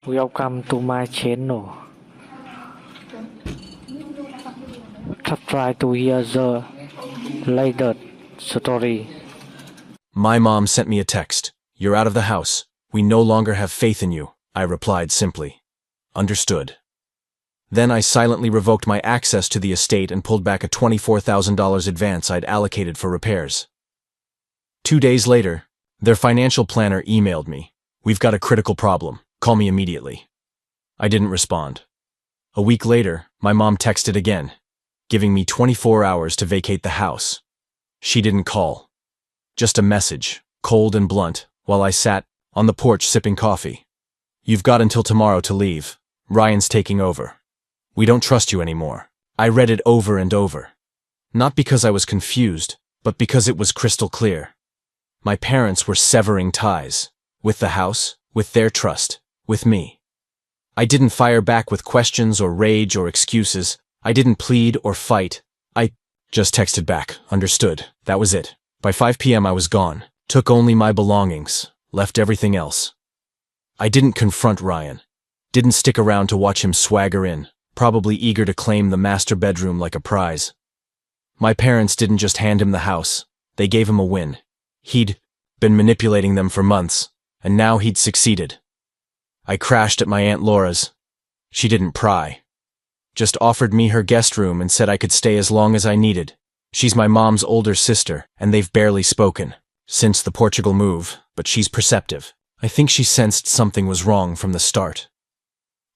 Welcome to my channel. Try to hear the latest story. My mom sent me a text. You're out of the house. We no longer have faith in you. I replied simply. Understood. Then I silently revoked my access to the estate and pulled back a $24,000 advance I'd allocated for repairs. 2 days later, their financial planner emailed me. We've got a critical problem. Call me immediately. I didn't respond. A week later, my mom texted again, giving me 24 hours to vacate the house. She didn't call. Just a message, cold and blunt, while I sat on the porch sipping coffee. You've got until tomorrow to leave. Ryan's taking over. We don't trust you anymore. I read it over and over. Not because I was confused, but because it was crystal clear. My parents were severing ties. With the house, with their trust, with me. I didn't fire back with questions or rage or excuses. I didn't plead or fight. I just texted back, understood. That was it. By 5 p.m. I was gone, took only my belongings, left everything else. I didn't confront Ryan. Didn't stick around to watch him swagger in, probably eager to claim the master bedroom like a prize. My parents didn't just hand him the house. They gave him a win. He'd been manipulating them for months, and now he'd succeeded. I crashed at my Aunt Laura's. She didn't pry. Just offered me her guest room and said I could stay as long as I needed. She's my mom's older sister, and they've barely spoken since the Portugal move, but she's perceptive. I think she sensed something was wrong from the start.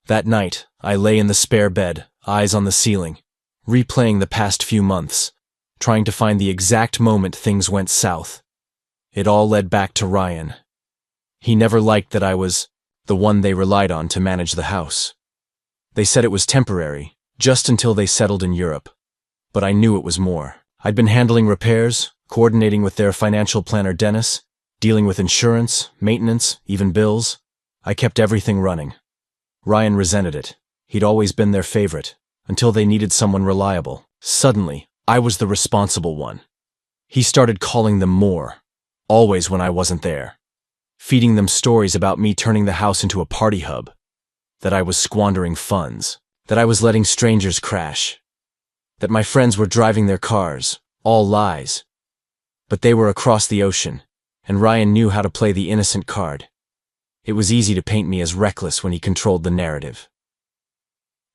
That night, I lay in the spare bed, eyes on the ceiling, replaying the past few months, trying to find the exact moment things went south. It all led back to Ryan. He never liked that I was the one they relied on to manage the house. They said it was temporary, just until they settled in Europe. But I knew it was more. I'd been handling repairs, coordinating with their financial planner Dennis, dealing with insurance, maintenance, even bills. I kept everything running. Ryan resented it. He'd always been their favorite, until they needed someone reliable. Suddenly, I was the responsible one. He started calling them more, always when I wasn't there. Feeding them stories about me turning the house into a party hub, that I was squandering funds, that I was letting strangers crash, that my friends were driving their cars, all lies. But they were across the ocean, and Ryan knew how to play the innocent card. It was easy to paint me as reckless when he controlled the narrative.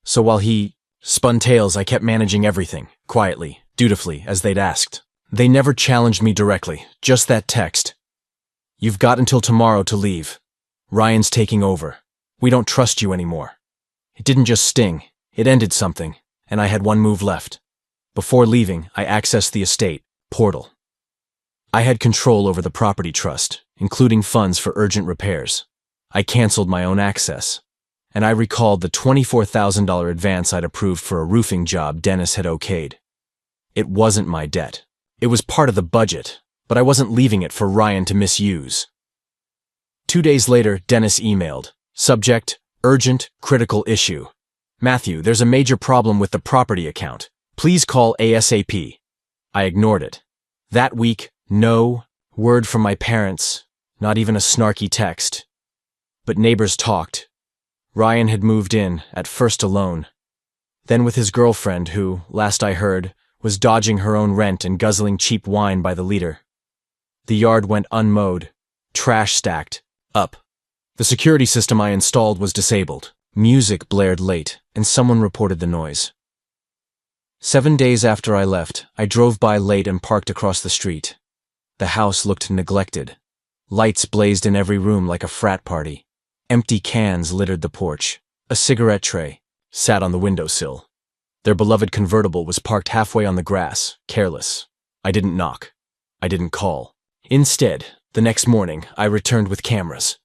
So while he spun tales, I kept managing everything, quietly, dutifully, as they'd asked. They never challenged me directly, just that text. You've got until tomorrow to leave. Ryan's taking over. We don't trust you anymore. It didn't just sting, it ended something, and I had one move left. Before leaving, I accessed the estate portal. I had control over the property trust, including funds for urgent repairs. I canceled my own access, and I recalled the $24,000 advance I'd approved for a roofing job Dennis had okayed. It wasn't my debt. It was part of the budget, but I wasn't leaving it for Ryan to misuse. 2 days later, Dennis emailed. Subject, urgent, critical issue. Matthew, there's a major problem with the property account. Please call ASAP. I ignored it. That week, no word from my parents, not even a snarky text. But neighbors talked. Ryan had moved in, at first alone, then with his girlfriend who, last I heard, was dodging her own rent and guzzling cheap wine by the liter. The yard went unmowed, trash stacked, up. The security system I installed was disabled. Music blared late, and someone reported the noise. 7 days after I left, I drove by late and parked across the street. The house looked neglected. Lights blazed in every room like a frat party. Empty cans littered the porch. A cigarette tray sat on the windowsill. Their beloved convertible was parked halfway on the grass, careless. I didn't knock. I didn't call. Instead, the next morning, I returned with cameras.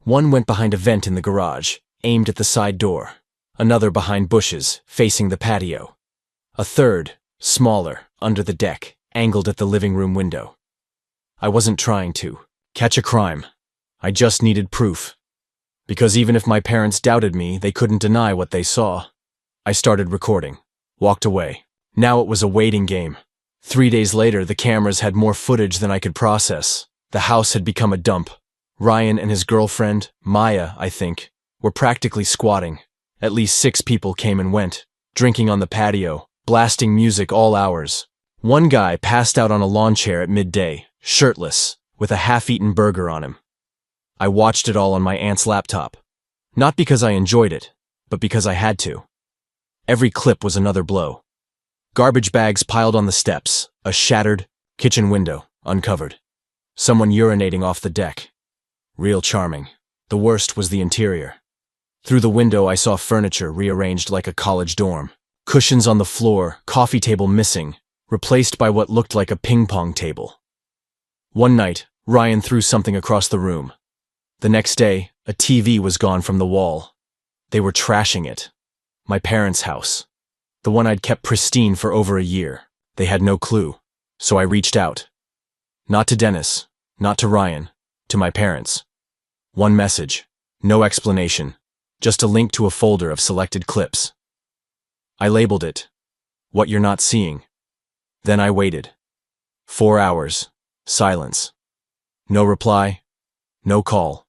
One went behind a vent in the garage, aimed at the side door. Another behind bushes, facing the patio. A third, smaller, under the deck, angled at the living room window. I wasn't trying to catch a crime. I just needed proof. Because even if my parents doubted me, they couldn't deny what they saw. I started recording, walked away. Now it was a waiting game. 3 days later, the cameras had more footage than I could process. The house had become a dump. Ryan and his girlfriend, Maya, I think, were practically squatting. At least 6 people came and went, drinking on the patio, blasting music all hours. One guy passed out on a lawn chair at midday, shirtless, with a half-eaten burger on him. I watched it all on my aunt's laptop. Not because I enjoyed it, but because I had to. Every clip was another blow. Garbage bags piled on the steps, a shattered kitchen window, uncovered. Someone urinating off the deck. Real charming. The worst was the interior. Through the window I saw furniture rearranged like a college dorm. Cushions on the floor, coffee table missing, replaced by what looked like a ping-pong table. One night, Ryan threw something across the room. The next day, a TV was gone from the wall. They were trashing it. My parents' house. The one I'd kept pristine for over a year. They had no clue, so I reached out. Not to Dennis, not to Ryan, to my parents. One message, no explanation, just a link to a folder of selected clips. I labeled it, "What You're Not Seeing." Then I waited. 4 hours, silence. No reply, no call.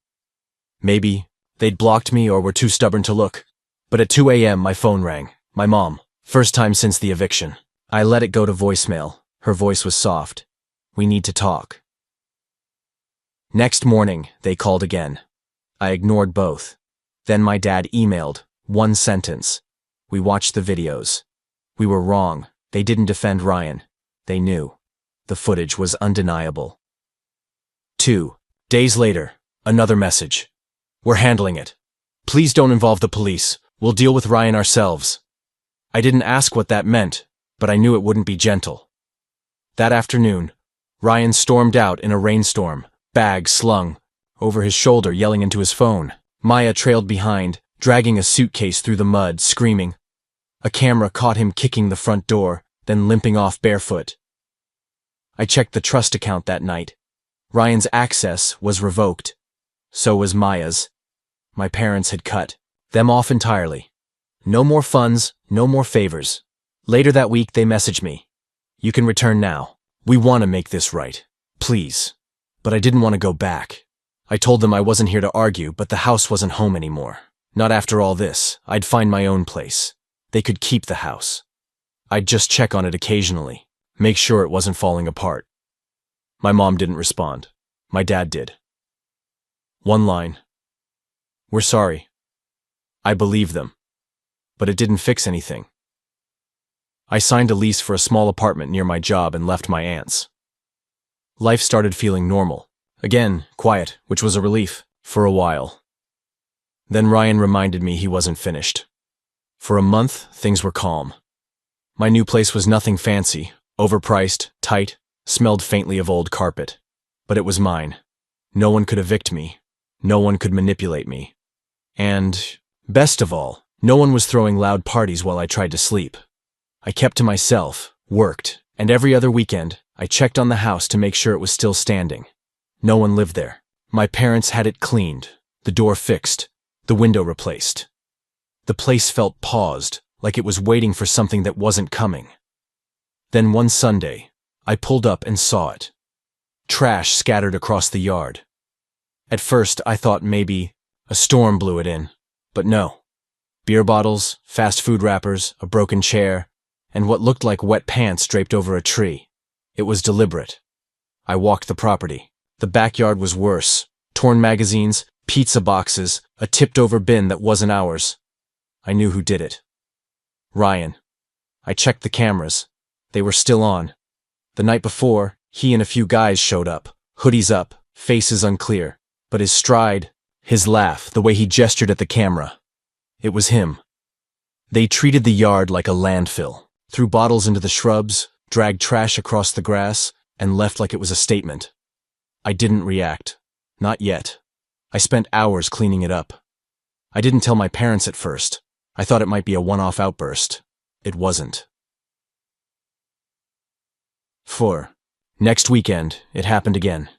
Maybe they'd blocked me or were too stubborn to look. But at 2 a.m. my phone rang. My mom. First time since the eviction. I let it go to voicemail. Her voice was soft. "We need to talk." Next morning, they called again. I ignored both. Then my dad emailed. One sentence. "We watched the videos. We were wrong. They didn't defend Ryan. They knew. The footage was undeniable." 2 days later, another message. "We're handling it. Please don't involve the police. We'll deal with Ryan ourselves." I didn't ask what that meant, but I knew it wouldn't be gentle. That afternoon, Ryan stormed out in a rainstorm, bag slung over his shoulder, yelling into his phone. Maya trailed behind, dragging a suitcase through the mud, screaming. A camera caught him kicking the front door, then limping off barefoot. I checked the trust account that night. Ryan's access was revoked. So was Maya's. My parents had cut them off entirely. No more funds, no more favors. Later that week, they messaged me. "You can return now. We want to make this right. Please." But I didn't want to go back. I told them I wasn't here to argue, but the house wasn't home anymore. Not after all this. I'd find my own place. They could keep the house. I'd just check on it occasionally, make sure it wasn't falling apart. My mom didn't respond. My dad did. One line. "We're sorry." I believed them. But it didn't fix anything. I signed a lease for a small apartment near my job and left my aunt's. Life started feeling normal. Again, quiet, which was a relief, for a while. Then Ryan reminded me he wasn't finished. For a month, things were calm. My new place was nothing fancy, overpriced, tight, smelled faintly of old carpet. But it was mine. No one could evict me. No one could manipulate me. And, best of all, no one was throwing loud parties while I tried to sleep. I kept to myself, worked, and every other weekend, I checked on the house to make sure it was still standing. No one lived there. My parents had it cleaned, the door fixed, the window replaced. The place felt paused, like it was waiting for something that wasn't coming. Then one Sunday, I pulled up and saw it. Trash scattered across the yard. At first, I thought maybe a storm blew it in, but no. Beer bottles, fast food wrappers, a broken chair, and what looked like wet pants draped over a tree. It was deliberate. I walked the property. The backyard was worse. Torn magazines, pizza boxes, a tipped-over bin that wasn't ours. I knew who did it. Ryan. I checked the cameras. They were still on. The night before, he and a few guys showed up, hoodies up, faces unclear, but his stride, his laugh, the way he gestured at the camera. It was him. They treated the yard like a landfill, threw bottles into the shrubs, dragged trash across the grass, and left like it was a statement. I didn't react. Not yet. I spent hours cleaning it up. I didn't tell my parents at first. I thought it might be a one-off outburst. It wasn't. 4. Next weekend, it happened again.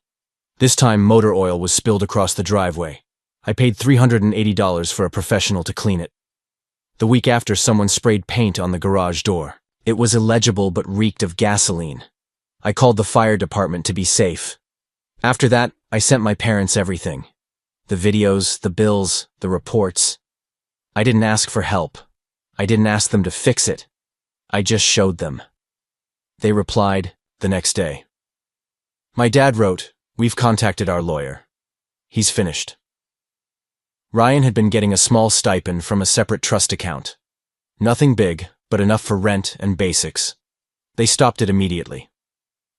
This time, motor oil was spilled across the driveway. I paid $380 for a professional to clean it. The week after, someone sprayed paint on the garage door. It was illegible but reeked of gasoline. I called the fire department to be safe. After that, I sent my parents everything. The videos, the bills, the reports. I didn't ask for help. I didn't ask them to fix it. I just showed them. They replied the next day. My dad wrote, "We've contacted our lawyer. He's finished." Ryan had been getting a small stipend from a separate trust account. Nothing big, but enough for rent and basics. They stopped it immediately.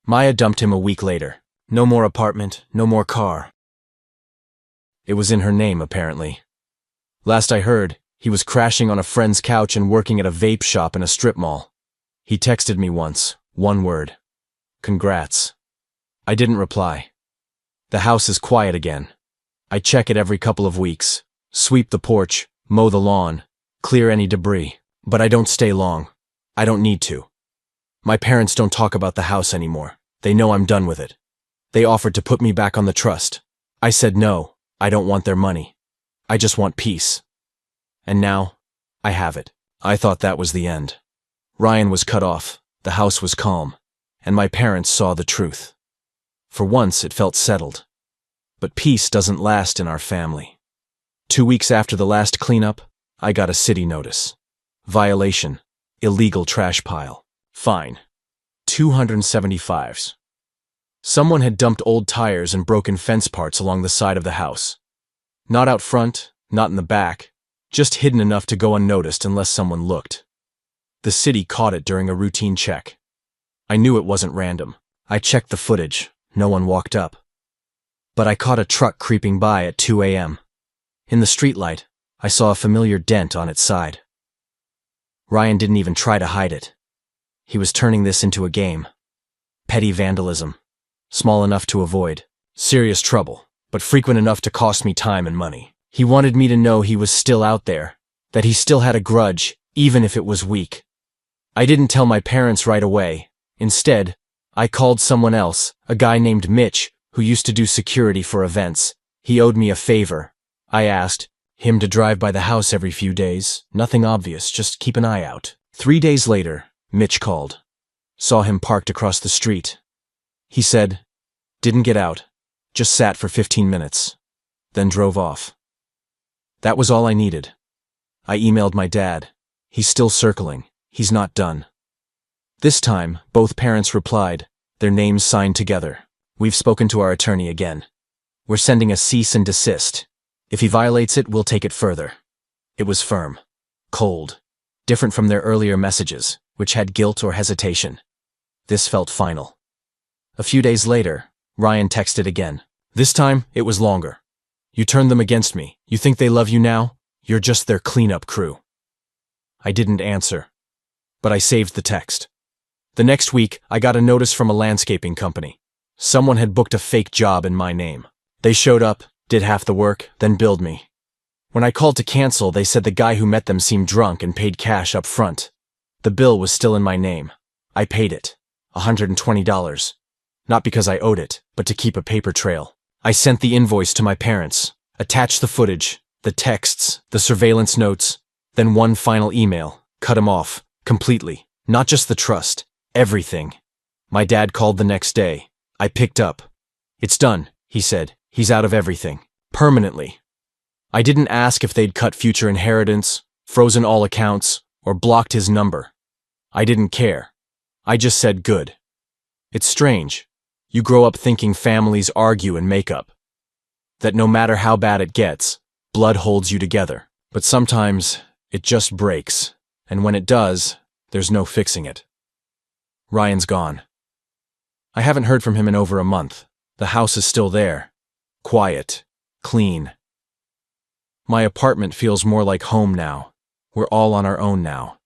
Maya dumped him a week later. No more apartment, no more car. It was in her name, apparently. Last I heard, he was crashing on a friend's couch and working at a vape shop in a strip mall. He texted me once, one word. Congrats. I didn't reply. The house is quiet again. I check it every couple of weeks, sweep the porch, mow the lawn, clear any debris, but I don't stay long. I don't need to. My parents don't talk about the house anymore. They know I'm done with it. They offered to put me back on the trust. I said no, I don't want their money. I just want peace. And now, I have it. I thought that was the end. Ryan was cut off, the house was calm, and my parents saw the truth. For once, it felt settled. But peace doesn't last in our family. 2 weeks after the last cleanup, I got a city notice. Violation. Illegal trash pile. Fine. $275. Someone had dumped old tires and broken fence parts along the side of the house. Not out front, not in the back, just hidden enough to go unnoticed unless someone looked. The city caught it during a routine check. I knew it wasn't random. I checked the footage. No one walked up. But I caught a truck creeping by at 2 a.m. In the streetlight, I saw a familiar dent on its side. Ryan didn't even try to hide it. He was turning this into a game. Petty vandalism. Small enough to avoid. Serious trouble, but frequent enough to cost me time and money. He wanted me to know he was still out there, that he still had a grudge, even if it was weak. I didn't tell my parents right away. Instead, I called someone else, a guy named Mitch, who used to do security for events. He owed me a favor. I asked him to drive by the house every few days. Nothing obvious, just keep an eye out. 3 days later, Mitch called. Saw him parked across the street. He said, "Didn't get out. Just sat for 15 minutes. Then drove off." That was all I needed. I emailed my dad. He's still circling. He's not done. This time, both parents replied, their names signed together. "We've spoken to our attorney again. We're sending a cease and desist. If he violates it, we'll take it further." It was firm. Cold. Different from their earlier messages, which had guilt or hesitation. This felt final. A few days later, Ryan texted again. This time, it was longer. "You turned them against me. You think they love you now? You're just their cleanup crew." I didn't answer, but I saved the text. The next week, I got a notice from a landscaping company. Someone had booked a fake job in my name. They showed up, did half the work, then billed me. When I called to cancel, they said the guy who met them seemed drunk and paid cash up front. The bill was still in my name. I paid it. $120. Not because I owed it, but to keep a paper trail. I sent the invoice to my parents, attached the footage, the texts, the surveillance notes, then one final email, cut him off, completely. Not just the trust, everything. My dad called the next day. I picked up. "It's done," he said. "He's out of everything. Permanently." I didn't ask if they'd cut future inheritance, frozen all accounts, or blocked his number. I didn't care. I just said good. It's strange. You grow up thinking families argue and make up. That no matter how bad it gets, blood holds you together. But sometimes, it just breaks. And when it does, there's no fixing it. Ryan's gone. I haven't heard from him in over a month. The house is still there. Quiet. Clean. My apartment feels more like home now. We're all on our own now.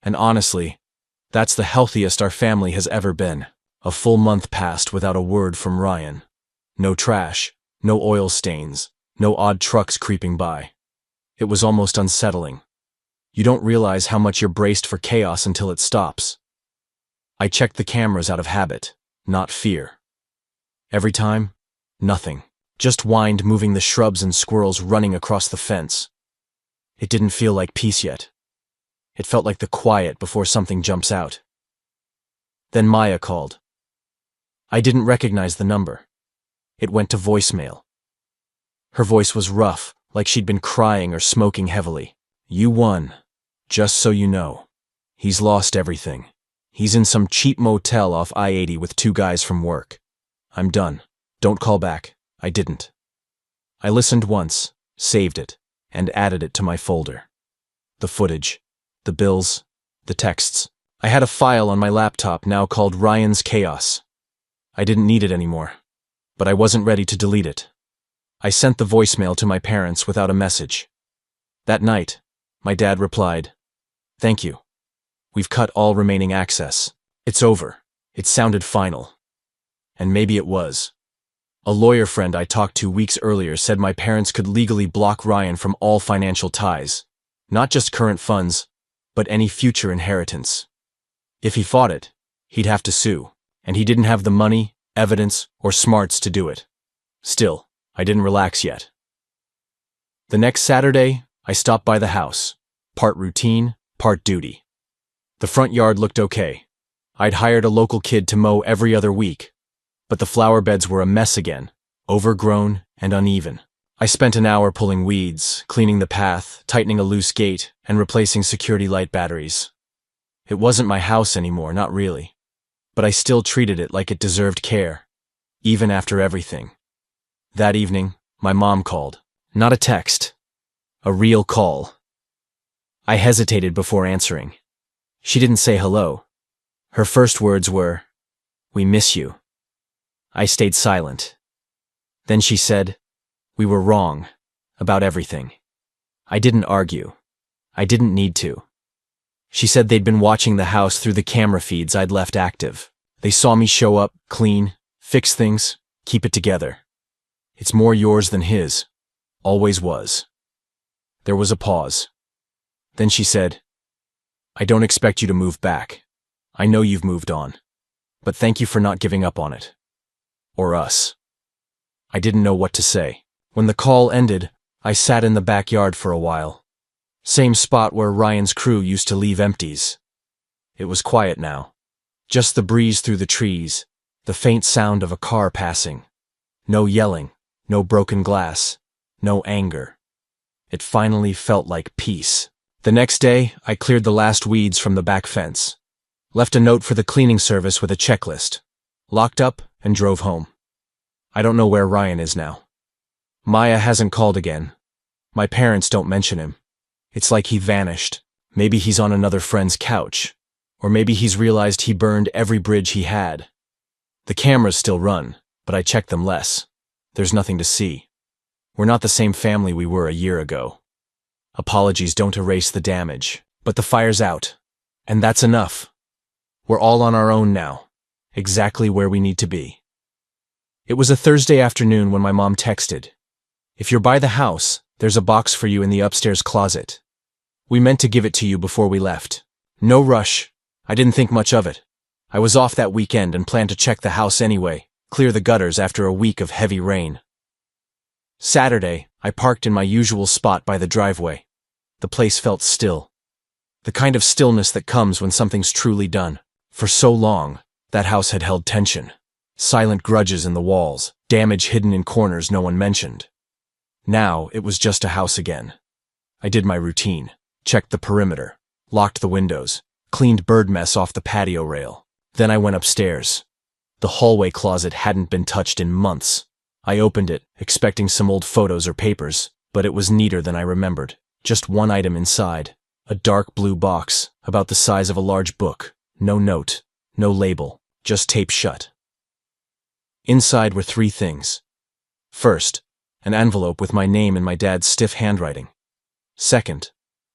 And honestly, that's the healthiest our family has ever been. A full month passed without a word from Ryan. No trash, no oil stains, no odd trucks creeping by. It was almost unsettling. You don't realize how much you're braced for chaos until it stops. I checked the cameras out of habit, not fear. Every time, nothing. Just wind moving the shrubs and squirrels running across the fence. It didn't feel like peace yet. It felt like the quiet before something jumps out. Then Maya called. I didn't recognize the number. It went to voicemail. Her voice was rough, like she'd been crying or smoking heavily. "You won. Just so you know. He's lost everything. He's in some cheap motel off I-80 with 2 guys from work. I'm done. Don't call back." I didn't. I listened once, saved it, and added it to my folder. The footage, the bills, the texts. I had a file on my laptop now called Ryan's Chaos. I didn't need it anymore, but I wasn't ready to delete it. I sent the voicemail to my parents without a message. That night, my dad replied, "Thank you. We've cut all remaining access. It's over." It sounded final. And maybe it was. A lawyer friend I talked to weeks earlier said my parents could legally block Ryan from all financial ties, not just current funds, but any future inheritance. If he fought it, he'd have to sue, and he didn't have the money, evidence, or smarts to do it. Still, I didn't relax yet. The next Saturday, I stopped by the house, part routine, part duty. The front yard looked okay. I'd hired a local kid to mow every other week, but the flower beds were a mess again, overgrown and uneven. I spent an hour pulling weeds, cleaning the path, tightening a loose gate, and replacing security light batteries. It wasn't my house anymore, not really, but I still treated it like it deserved care, even after everything. That evening, my mom called. Not a text. A real call. I hesitated before answering. She didn't say hello. Her first words were, "We miss you." I stayed silent. Then she said, "We were wrong. About everything." I didn't argue. I didn't need to. She said they'd been watching the house through the camera feeds I'd left active. They saw me show up, clean, fix things, keep it together. "It's more yours than his. Always was." There was a pause. Then she said, "I don't expect you to move back. I know you've moved on. But thank you for not giving up on it. Or us." I didn't know what to say. When the call ended, I sat in the backyard for a while. Same spot where Ryan's crew used to leave empties. It was quiet now. Just the breeze through the trees, the faint sound of a car passing. No yelling, no broken glass, no anger. It finally felt like peace. The next day, I cleared the last weeds from the back fence. Left a note for the cleaning service with a checklist. Locked up and drove home. I don't know where Ryan is now. Maya hasn't called again. My parents don't mention him. It's like he vanished. Maybe he's on another friend's couch. Or maybe he's realized he burned every bridge he had. The cameras still run, but I check them less. There's nothing to see. We're not the same family we were a year ago. Apologies don't erase the damage, but the fire's out. And that's enough. We're all on our own now, exactly where we need to be. It was a Thursday afternoon when my mom texted, "If you're by the house, there's a box for you in the upstairs closet. We meant to give it to you before we left. No rush. I didn't think much of it. I was off that weekend and planned to check the house anyway, clear the gutters after a week of heavy rain." Saturday, I parked in my usual spot by the driveway. The place felt still. The kind of stillness that comes when something's truly done. For so long, that house had held tension. Silent grudges in the walls, damage hidden in corners no one mentioned. Now, it was just a house again. I did my routine, checked the perimeter, locked the windows, cleaned bird mess off the patio rail. Then I went upstairs. The hallway closet hadn't been touched in months. I opened it, expecting some old photos or papers, but it was neater than I remembered. Just one item inside, a dark blue box, about the size of a large book. No note, no label, just taped shut. Inside were 3 things. First, an envelope with my name in my dad's stiff handwriting. Second,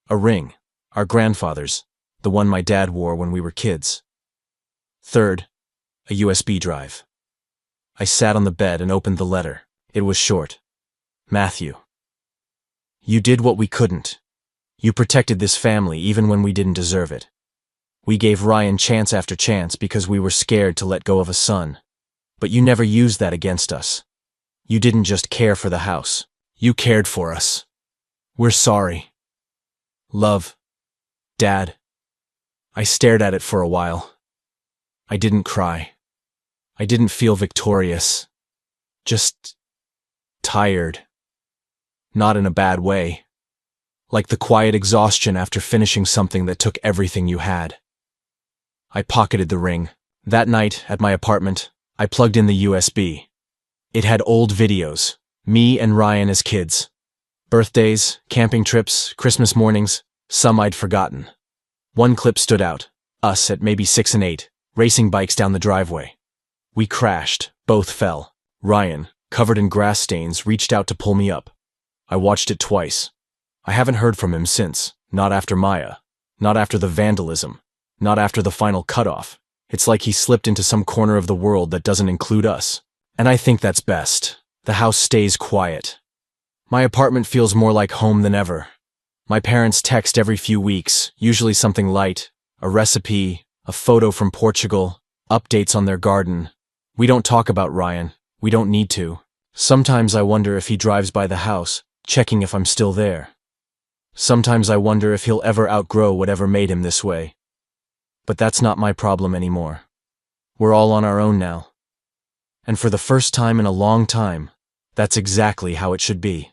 a ring, our grandfather's, the one my dad wore when we were kids. Third, a USB drive. I sat on the bed and opened the letter. It was short. "Matthew. You did what we couldn't. You protected this family even when we didn't deserve it. We gave Ryan chance after chance because we were scared to let go of a son. But you never used that against us. You didn't just care for the house. You cared for us. We're sorry. Love. Dad." I stared at it for a while. I didn't cry. I didn't feel victorious. Just tired. not in a bad way. Like the quiet exhaustion after finishing something that took everything you had. I pocketed the ring. That night, at my apartment, I plugged in the USB. It had old videos, me and Ryan as kids. Birthdays, camping trips, Christmas mornings, some I'd forgotten. One clip stood out, us at maybe 6 and 8, racing bikes down the driveway. We crashed, both fell. Ryan, covered in grass stains, reached out to pull me up. I watched it twice. I haven't heard from him since, not after Maya, not after the vandalism, not after the final cutoff. It's like he slipped into some corner of the world that doesn't include us. And I think that's best. The house stays quiet. My apartment feels more like home than ever. My parents text every few weeks, usually something light, a recipe, a photo from Portugal, updates on their garden. We don't talk about Ryan. We don't need to. Sometimes I wonder if he drives by the house, checking if I'm still there. Sometimes I wonder if he'll ever outgrow whatever made him this way. But that's not my problem anymore. We're all on our own now. And for the first time in a long time, that's exactly how it should be.